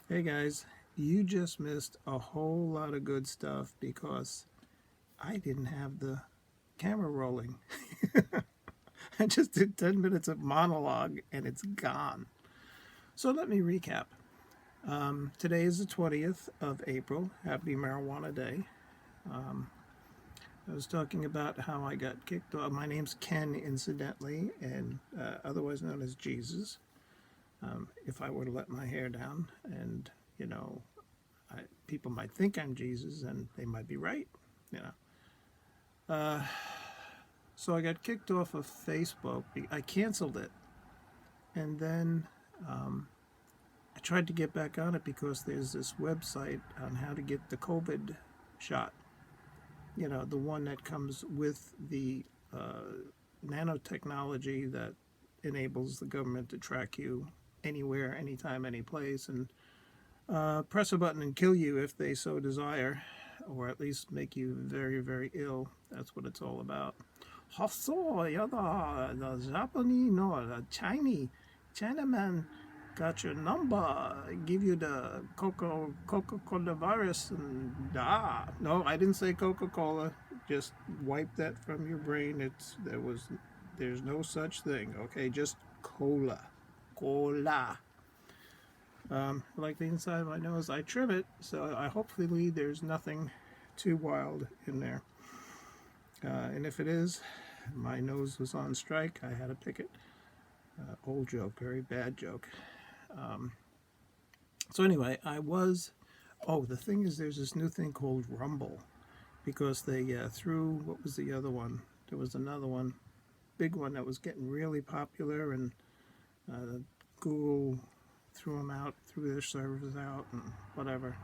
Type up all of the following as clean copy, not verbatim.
Hey guys, you just missed a whole lot of good stuff because I didn't have the camera rolling. I just did 10 minutes of monologue and it's gone. So let me recap. Today is the 20th of April. Happy Marijuana Day. Um, I was talking about how I got kicked off. My name's Ken, incidentally, and otherwise known as Jesus. If I were to let my hair down, and you know, people might think I'm Jesus, and they might be right. You know. So I got kicked off of Facebook. I canceled it, and then I tried to get back on it because there's this website on how to get the COVID shot. You know, the one that comes with the nanotechnology that enables the government to track you anywhere, anytime, any place, and press a button and kill you if they so desire, or at least make you very, very ill. That's what it's all about. Also, the Japanese, no, the Chinese, Chinaman got your number, give you the Coca-Cola virus, and no, I didn't say Coca-Cola. Just wipe that from your brain. There's no such thing. Okay, just cola. Like the inside of my nose, I trim it, so I hopefully there's nothing too wild in there. And if it is, my nose was on strike. I had to pick it. Old joke, very bad joke. Um, so anyway, I was. Oh, the thing is, there's this new thing called Rumble, because they threw. What was the other one? There was another one, big one that was getting really popular, and Google threw them out, threw their servers out, and whatever.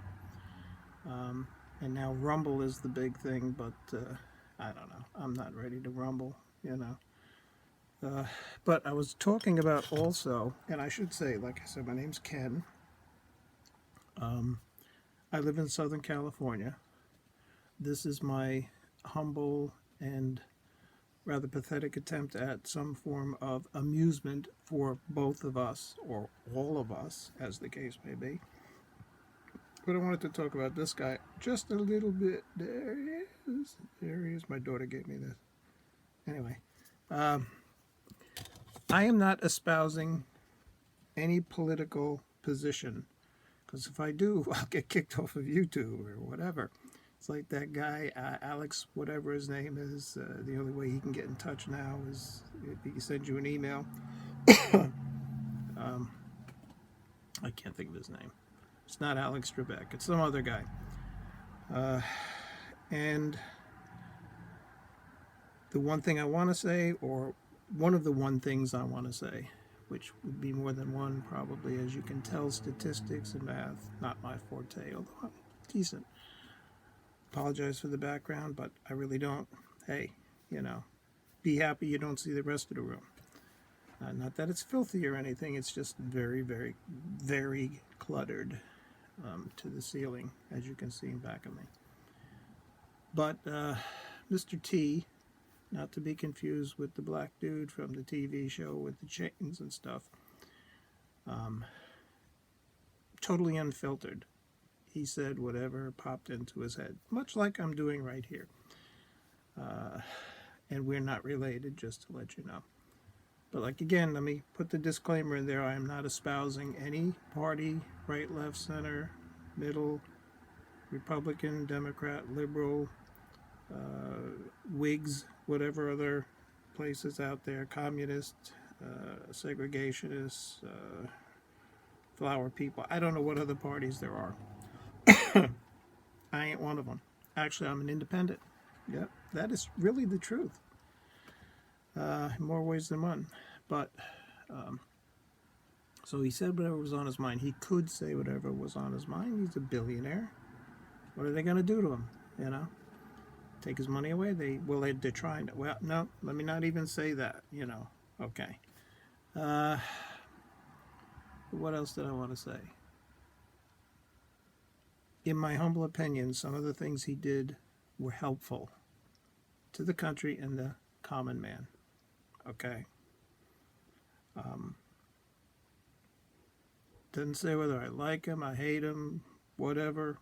And now Rumble is the big thing, but I don't know. I'm not ready to rumble, you know. But I was talking about also, and I should say, like I said, my name's Ken. I live in Southern California. This is my humble and rather pathetic attempt at some form of amusement for both of us, or all of us, as the case may be. But I wanted to talk about this guy just a little bit. There he is. There he is. My daughter gave me this. Anyway, I am not espousing any political position, because if I do, I'll get kicked off of YouTube or whatever. It's like that guy, Alex, whatever his name is. The only way he can get in touch now is if he sends you an email. I can't think of his name. It's not Alex Trebek. It's some other guy. And the one thing I want to say, or one of the one things I want to say, which would be more than one probably, as you can tell, statistics and math, not my forte, although I'm decent. Apologize for the background, but I really don't. Hey, you know, be happy you don't see the rest of the room. Not that it's filthy or anything, it's just very, very, very cluttered to the ceiling, as you can see in back of me. But Mr. T, not to be confused with the black dude from the TV show with the chains and stuff, totally unfiltered. He said whatever popped into his head, much like I'm doing right here. And we're not related, just to let you know. But like again, let me put the disclaimer in there. I am not espousing any party, right, left, center, middle, Republican, Democrat, liberal, Whigs, whatever other places out there, communist, segregationists, flower people. I don't know what other parties there are. I ain't one of them. Actually, I'm an independent. Yep, that is really the truth. In more ways than one. But so he said whatever was on his mind. He could say whatever was on his mind. He's a billionaire. What are they going to do to him? You know, take his money away? They're trying to. Well, no, let me not even say that. You know, okay. What else did I want to say? In my humble opinion, some of the things he did were helpful to the country and the common man. Okay. Doesn't say whether I like him, I hate him, whatever.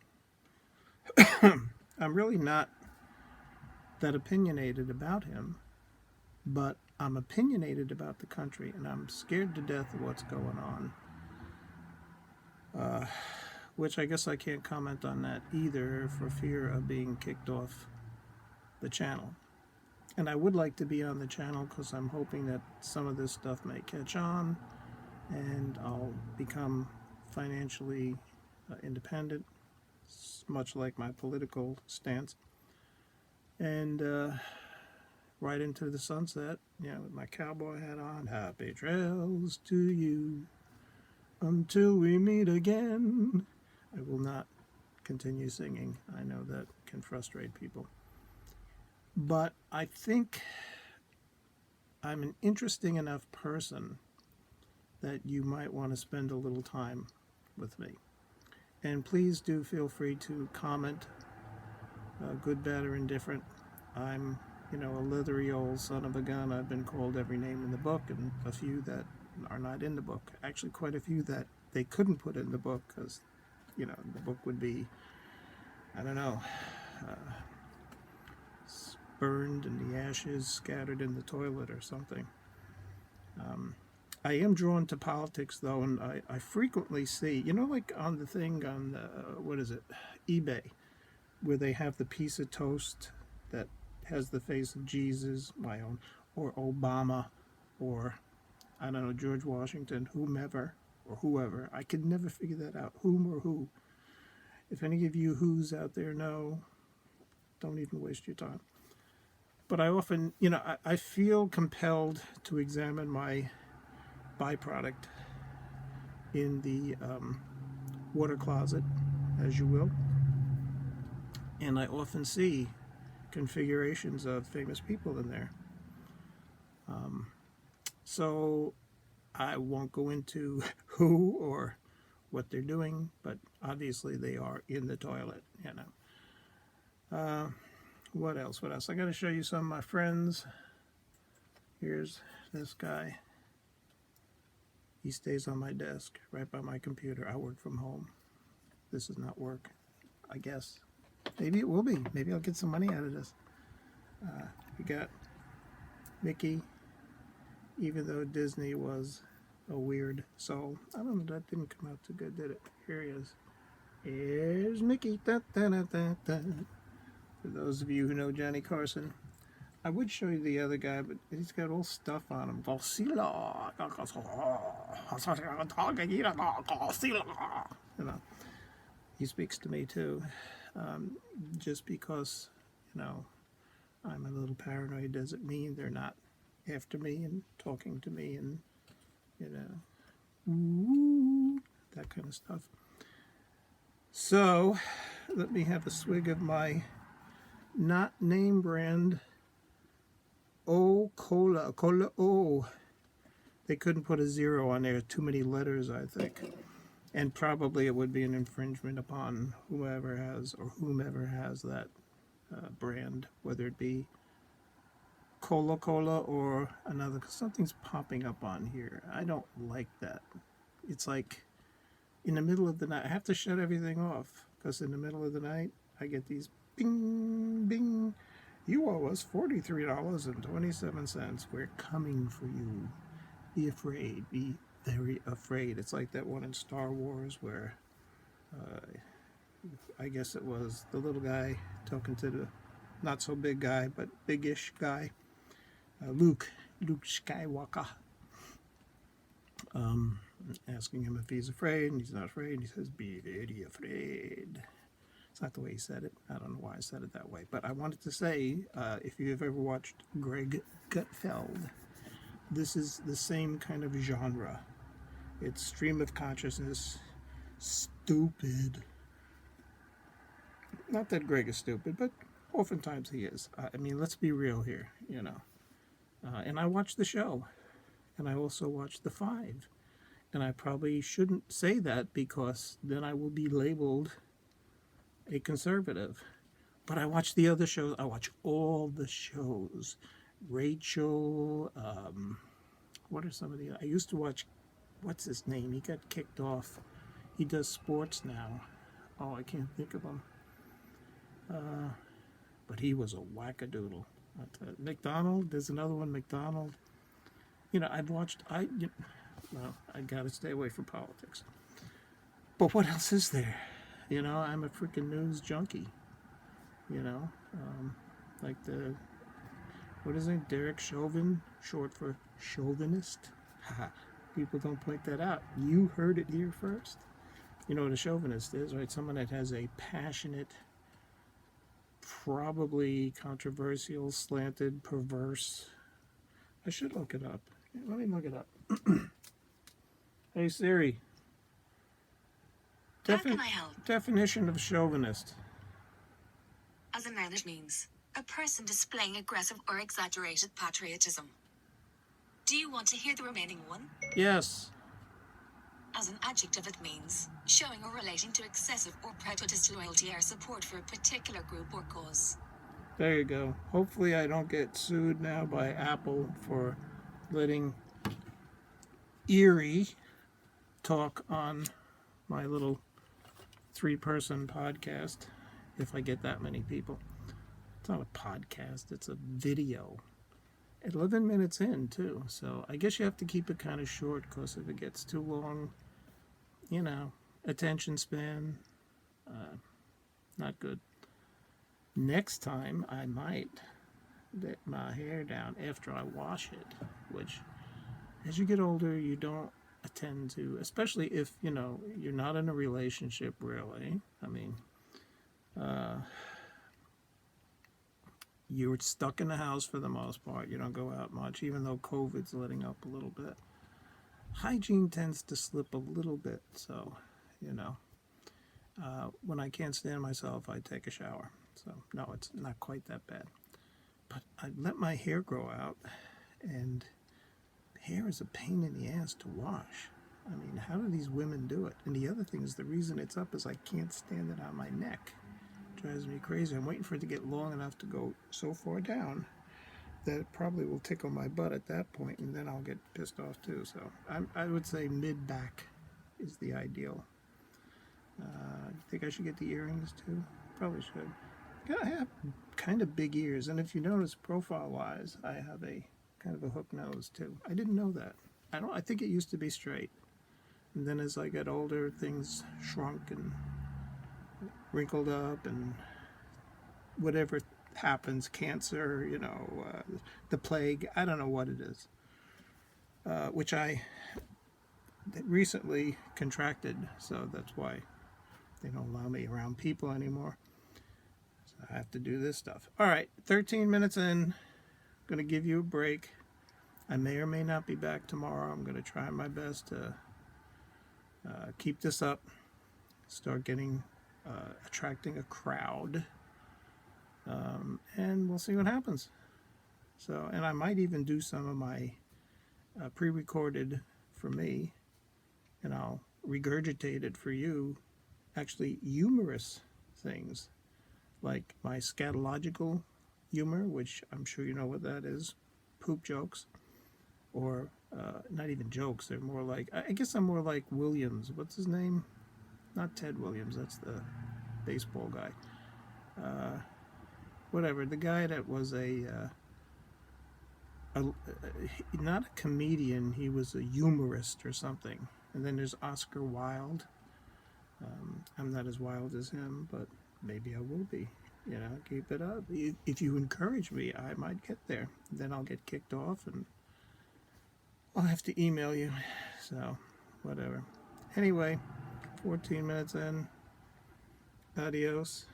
I'm really not that opinionated about him, but I'm opinionated about the country, and I'm scared to death of what's going on. Which I guess I can't comment on that either for fear of being kicked off the channel. And I would like to be on the channel because I'm hoping that some of this stuff may catch on and I'll become financially independent, much like my political stance. And right into the sunset, with my cowboy hat on. Happy trails to you until we meet again. I will not continue singing. I know that can frustrate people. But I think I'm an interesting enough person that you might want to spend a little time with me. And please do feel free to comment, good, bad, or indifferent. I'm, a leathery old son of a gun. I've been called every name in the book, and a few that are not in the book. Actually, quite a few that they couldn't put in the book because, the book would be, I don't know, burned and the ashes scattered in the toilet or something. I am drawn to politics, though, and I frequently see, like on the thing on, eBay, where they have the piece of toast that has the face of Jesus, my own, or Obama, or, I don't know, George Washington, whomever, or whoever. I could never figure that out, whom or who. If any of you who's out there know, don't even waste your time. But I often, I feel compelled to examine my byproduct in the water closet, as you will. And I often see configurations of famous people in there. So I won't go into who or what they're doing, but obviously they are in the toilet, What else? I got to show you some of my friends. Here's this guy. He stays on my desk, right by my computer. I work from home. This is not work, I guess. Maybe it will be. Maybe I'll get some money out of this. We got Mickey, even though Disney was a weird soul. I don't know, that didn't come out too good, did it? Here he is. Here's Mickey. Da, da, da, da, da. For those of you who know Johnny Carson. I would show you the other guy, but he's got all stuff on him. He speaks to me too. Just because, I'm a little paranoid doesn't mean they're not after me and talking to me and, that kind of stuff. So, let me have a swig of my not name brand Cola. They couldn't put a zero on there. Too many letters, I think. And probably it would be an infringement upon whomever has that brand, whether it be Cola or another. Cause something's popping up on here. I don't like that. It's like in the middle of the night. I have to shut everything off because in the middle of the night I get these bing, bing. You owe us $43.27. We're coming for you. Be afraid. Be very afraid. It's like that one in Star Wars where I guess it was the little guy talking to the not so big guy, but big-ish guy. Luke Skywalker. Asking him if he's afraid, and he's not afraid. And he says, be very afraid. It's not the way he said it. I don't know why I said it that way. But I wanted to say, if you've ever watched Greg Gutfeld, this is the same kind of genre. It's stream of consciousness, stupid. Not that Greg is stupid, but oftentimes he is. I mean, let's be real here, And I watch the show, and I also watch The Five. And I probably shouldn't say that because then I will be labeled a conservative. But I watch the other shows. I watch all the shows. Rachel, what are some of the... I used to watch what's his name? He got kicked off. He does sports now. Oh, I can't think of him. But he was a wackadoodle. McDonald, there's another one, McDonald. Well, I gotta stay away from politics. But what else is there? I'm a freaking news junkie. You know, like what is it? Derek Chauvin, short for chauvinist. People don't point that out. You heard it here first. You know what a chauvinist is, right? Someone that has a passionate, probably controversial, slanted, perverse. I should look it up. Let me look it up. Hey Siri. How can I help? Definition of chauvinist. As a noun, it means a person displaying aggressive or exaggerated patriotism. Do you want to hear the remaining one? Yes. As an adjective, it means showing or relating to excessive or prejudiced loyalty or support for a particular group or cause. There you go. Hopefully I don't get sued now by Apple for letting Erie talk on my little 3-person podcast, if I get that many people. It's not a podcast, it's a video. 11 minutes in, too. So I guess you have to keep it kind of short, because if it gets too long, attention span, not good. Next time, I might let my hair down after I wash it, which, as you get older, you don't attend to, especially if, you're not in a relationship, really. I mean, you're stuck in the house for the most part. You don't go out much, even though COVID's letting up a little bit. Hygiene tends to slip a little bit, so, when I can't stand myself, I take a shower. So, no, it's not quite that bad. But I let my hair grow out, and hair is a pain in the ass to wash. I mean, how do these women do it? And the other thing is, the reason it's up is I can't stand it on my neck. It drives me crazy. I'm waiting for it to get long enough to go so far down that it probably will tickle my butt at that point, and then I'll get pissed off too. So I would say mid-back is the ideal. You think I should get the earrings too? Probably should. I have kind of big ears, and if you notice, profile-wise, I have a kind of a hook nose too. I didn't know that. I think it used to be straight, and then as I got older, things shrunk and wrinkled up, and whatever happens, cancer, the plague, I don't know what it is, which I recently contracted, so that's why they don't allow me around people anymore. So I have to do this stuff. All right, 13 minutes in. I'm going to give you a break. I may or may not be back tomorrow. I'm going to try my best to keep this up, start getting, attracting a crowd, and we'll see what happens. So, and I might even do some of my pre-recorded for me, and I'll regurgitate it for you, actually humorous things, like my scatological humor, which I'm sure you know what that is, poop jokes, or not even jokes, they're more like, I guess I'm more like Williams, what's his name? Not Ted Williams, that's the baseball guy. Whatever, the guy that was not a comedian, he was a humorist or something. And then there's Oscar Wilde. I'm not as wild as him, but maybe I will be. Keep it up. If you encourage me, I might get there. Then I'll get kicked off, and I'll have to email you. So, whatever. Anyway, 14 minutes in. Adios.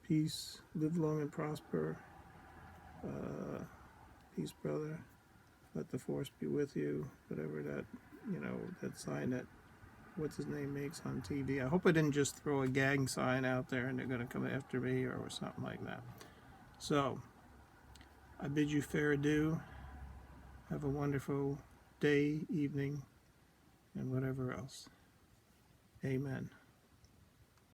Peace. Live long and prosper. Peace, brother. Let the force be with you. Whatever that, that sign that what's his name makes on TV. I hope I didn't just throw a gang sign out there and they're going to come after me or something like that. So, I bid you fair adieu. Have a wonderful day, evening, and whatever else. Amen.